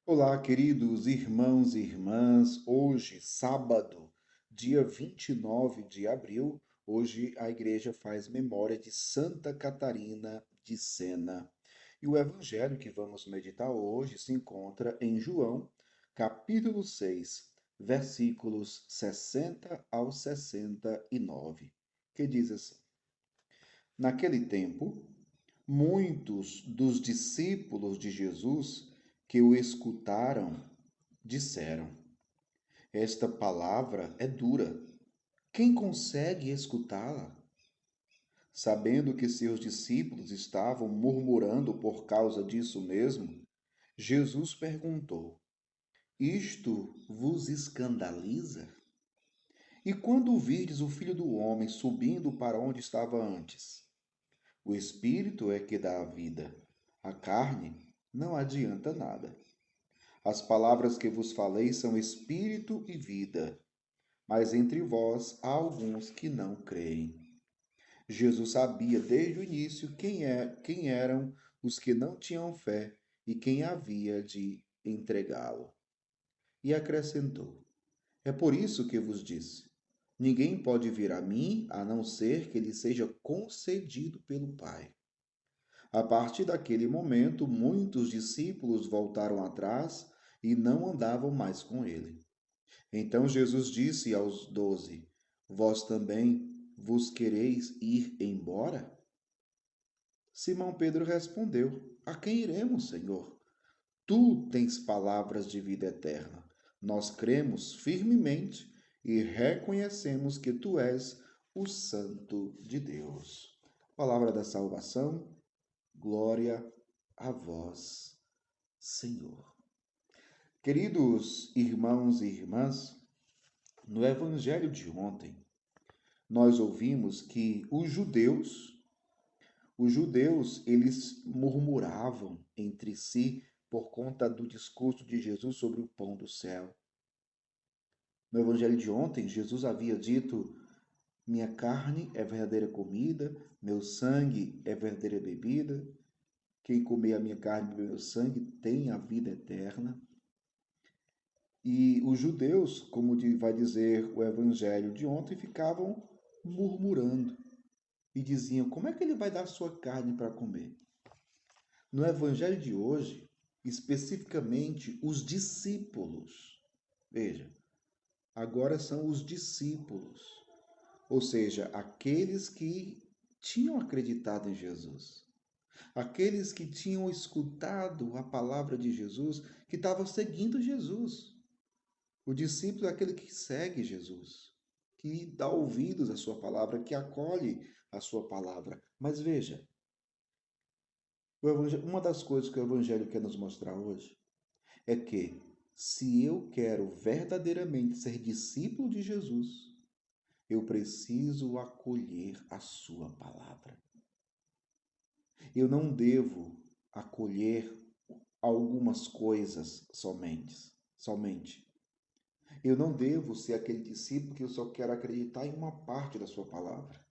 Olá, queridos irmãos e irmãs. Hoje, sábado, dia 29 de abril, hoje a igreja faz memória de Santa Catarina de Sena. E o evangelho que vamos meditar hoje se encontra em João, capítulo 6, versículos 60 ao 69, que diz assim: Naquele tempo, muitos dos discípulos de Jesus que o escutaram disseram: Esta palavra é dura. Quem consegue escutá-la? Sabendo que seus discípulos estavam murmurando por causa disso mesmo, Jesus perguntou: Isto vos escandaliza? E quando virdes o Filho do Homem subindo para onde estava antes? O Espírito é que dá a vida, a carne não adianta nada. As palavras que vos falei são espírito e vida, mas entre vós há alguns que não creem. Jesus sabia desde o início quem eram os que não tinham fé e quem havia de entregá-lo. E acrescentou: É por isso que vos disse: Ninguém pode vir a mim a não ser que lhe seja concedido pelo Pai. A partir daquele momento, muitos discípulos voltaram atrás e não andavam mais com ele. Então Jesus disse aos 12: Vós também vos quereis ir embora? Simão Pedro respondeu: A quem iremos, Senhor? Tu tens palavras de vida eterna. Nós cremos firmemente e reconhecemos que tu és o Santo de Deus. Palavra da salvação, glória a vós, Senhor. Queridos irmãos e irmãs, no evangelho de ontem, nós ouvimos que os judeus, eles murmuravam entre si por conta do discurso de Jesus sobre o pão do céu. No evangelho de ontem, Jesus havia dito: Minha carne é verdadeira comida, meu sangue é verdadeira bebida. Quem comer a minha carne e beber meu sangue tem a vida eterna. E os judeus, como vai dizer o evangelho de ontem, ficavam murmurando e diziam: Como é que ele vai dar sua carne para comer? No evangelho de hoje, especificamente os discípulos, veja, agora são os discípulos, ou seja, aqueles que tinham acreditado em Jesus, aqueles que tinham escutado a palavra de Jesus, que estavam seguindo Jesus. O discípulo é aquele que segue Jesus, que dá ouvidos à sua palavra, que acolhe a sua palavra. Mas veja, uma das coisas que o Evangelho quer nos mostrar hoje é que, se eu quero verdadeiramente ser discípulo de Jesus, eu preciso acolher a sua palavra. Eu não devo acolher algumas coisas somente. Eu não devo ser aquele discípulo que eu só quero acreditar em uma parte da sua palavra.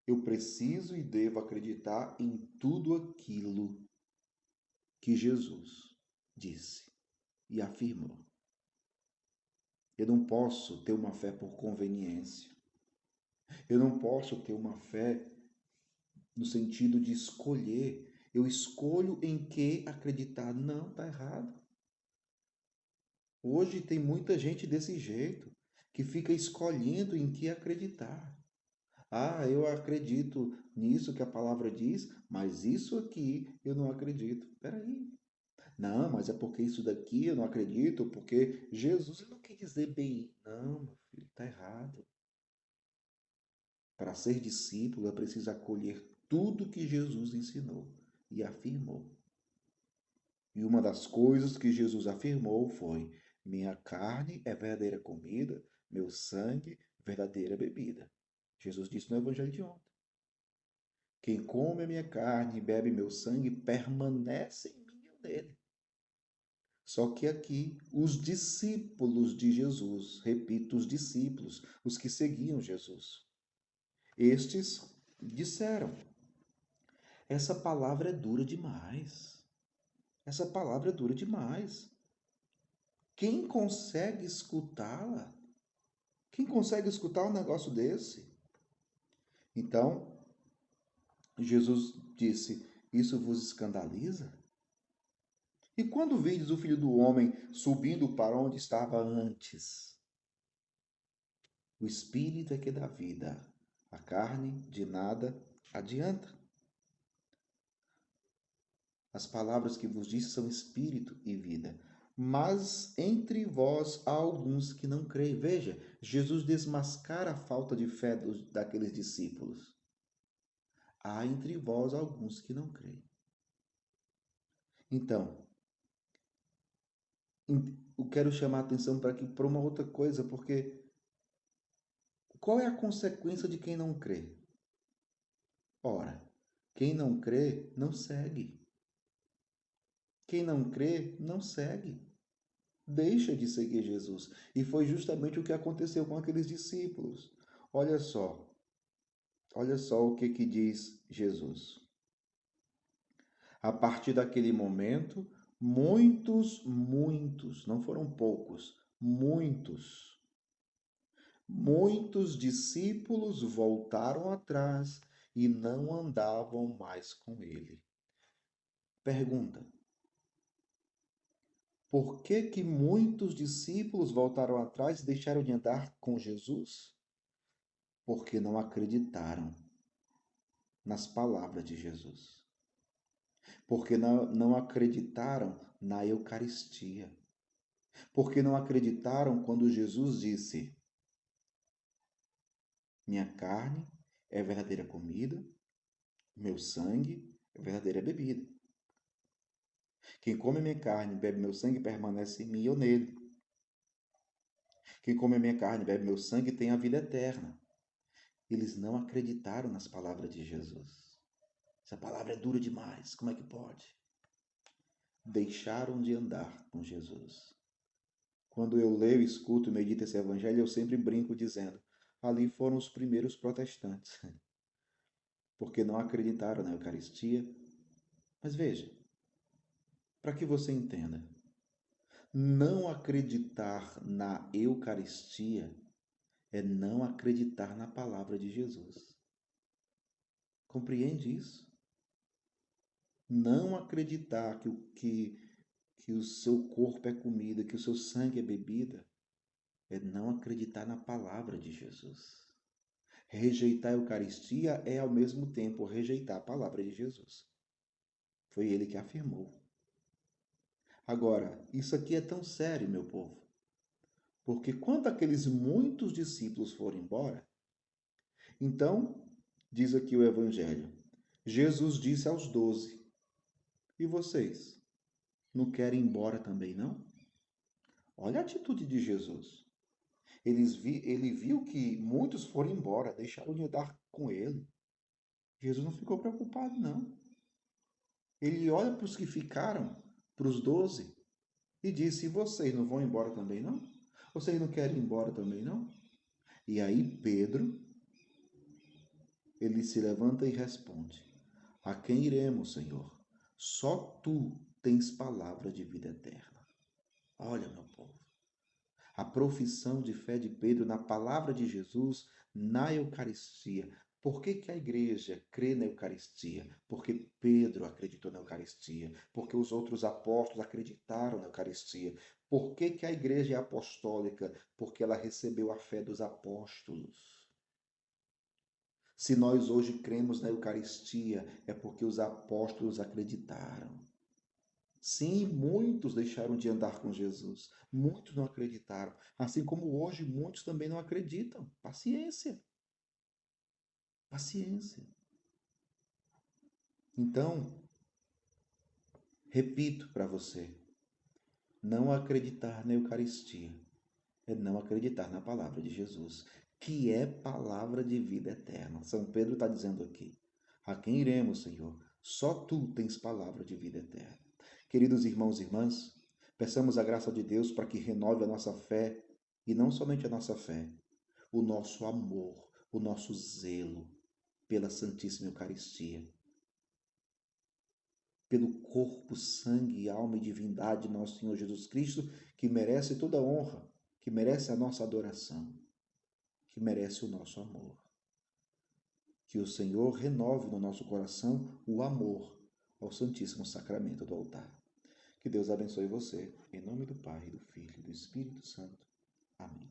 Eu preciso e devo acreditar em tudo aquilo que Jesus disse e afirmou. Eu não posso ter uma fé por conveniência. Eu não posso ter uma fé no sentido de escolher. Eu escolho em que acreditar. Não, está errado. Hoje tem muita gente desse jeito, que fica escolhendo em que acreditar. Ah, eu acredito nisso que a palavra diz, mas isso aqui eu não acredito. Peraí. Não, mas é porque isso daqui eu não acredito, porque Jesus não quer dizer bem. Não, meu filho, está errado. Para ser discípulo é preciso acolher tudo que Jesus ensinou e afirmou. E uma das coisas que Jesus afirmou foi: Minha carne é verdadeira comida, meu sangue verdadeira bebida. Jesus disse no Evangelho de ontem. Quem come a minha carne e bebe meu sangue permanece em mim e eu nele. Só que aqui, os discípulos de Jesus, repito, os discípulos, os que seguiam Jesus, estes disseram: Essa palavra é dura demais. Essa palavra é dura demais. Quem consegue escutá-la? Quem consegue escutar um negócio desse? Então, Jesus disse: Isso vos escandaliza? E quando vides o Filho do Homem subindo para onde estava antes? O Espírito é que dá vida, a carne de nada adianta. As palavras que vos disse são espírito e vida. Mas entre vós há alguns que não creem. Veja, Jesus desmascara a falta de fé daqueles discípulos. Há entre vós alguns que não creem. Então, eu quero chamar a atenção para uma outra coisa, porque qual é a consequência de quem não crê? Ora, quem não crê, não segue. Quem não crê, não segue. Deixa de seguir Jesus. E foi justamente o que aconteceu com aqueles discípulos. Olha só, olha só o que diz Jesus. A partir daquele momento, muitos, não foram poucos, muitos discípulos voltaram atrás e não andavam mais com ele. Pergunta: por que muitos discípulos voltaram atrás e deixaram de andar com Jesus? Porque não acreditaram nas palavras de Jesus. Porque não acreditaram na Eucaristia. Porque não acreditaram quando Jesus disse: Minha carne é verdadeira comida, meu sangue é verdadeira bebida. Quem come a minha carne e bebe meu sangue permanece em mim e eu nele. Quem come a minha carne e bebe meu sangue tem a vida eterna. Eles não acreditaram nas palavras de Jesus. Essa palavra é dura demais, como é que pode? Deixaram de andar com Jesus. Quando eu leio, escuto e medito esse evangelho, eu sempre brinco dizendo: ali foram os primeiros protestantes, porque não acreditaram na Eucaristia. Mas veja, para que você entenda, não acreditar na Eucaristia é não acreditar na palavra de Jesus. Compreende isso? Não acreditar que o seu corpo é comida, que o seu sangue é bebida, é não acreditar na palavra de Jesus. Rejeitar a Eucaristia é ao mesmo tempo rejeitar a palavra de Jesus. Foi ele que afirmou. Agora, isso aqui é tão sério, meu povo, porque quando aqueles muitos discípulos foram embora, então, diz aqui o Evangelho, Jesus disse aos 12: E vocês? Não querem ir embora também, não? Olha a atitude de Jesus. Ele viu que muitos foram embora, deixaram de andar com ele. Jesus não ficou preocupado, não. Ele olha para os que ficaram, para os 12, e disse: E vocês não vão embora também, não? Vocês não querem ir embora também, não? E aí Pedro, ele se levanta e responde: A quem iremos, Senhor? Só tu tens palavra de vida eterna. Olha, meu povo, a profissão de fé de Pedro na palavra de Jesus, na Eucaristia. Por que a igreja crê na Eucaristia? Porque Pedro acreditou na Eucaristia. Porque os outros apóstolos acreditaram na Eucaristia. Por que a igreja é apostólica? Porque ela recebeu a fé dos apóstolos. Se nós hoje cremos na Eucaristia, é porque os apóstolos acreditaram. Sim, muitos deixaram de andar com Jesus. Muitos não acreditaram. Assim como hoje muitos também não acreditam. Paciência. Paciência. Então, repito para você: não acreditar na Eucaristia é não acreditar na palavra de Jesus, que é palavra de vida eterna. São Pedro está dizendo aqui: a quem iremos, Senhor? Só tu tens palavra de vida eterna. Queridos irmãos e irmãs, peçamos a graça de Deus para que renove a nossa fé, e não somente a nossa fé, o nosso amor, o nosso zelo pela Santíssima Eucaristia. pelo corpo, sangue, alma e divindade de nosso Senhor Jesus Cristo, que merece toda a honra, que merece a nossa adoração, que merece o nosso amor. Que o Senhor renove no nosso coração o amor ao Santíssimo Sacramento do altar. Que Deus abençoe você, em nome do Pai, do Filho e do Espírito Santo. Amém.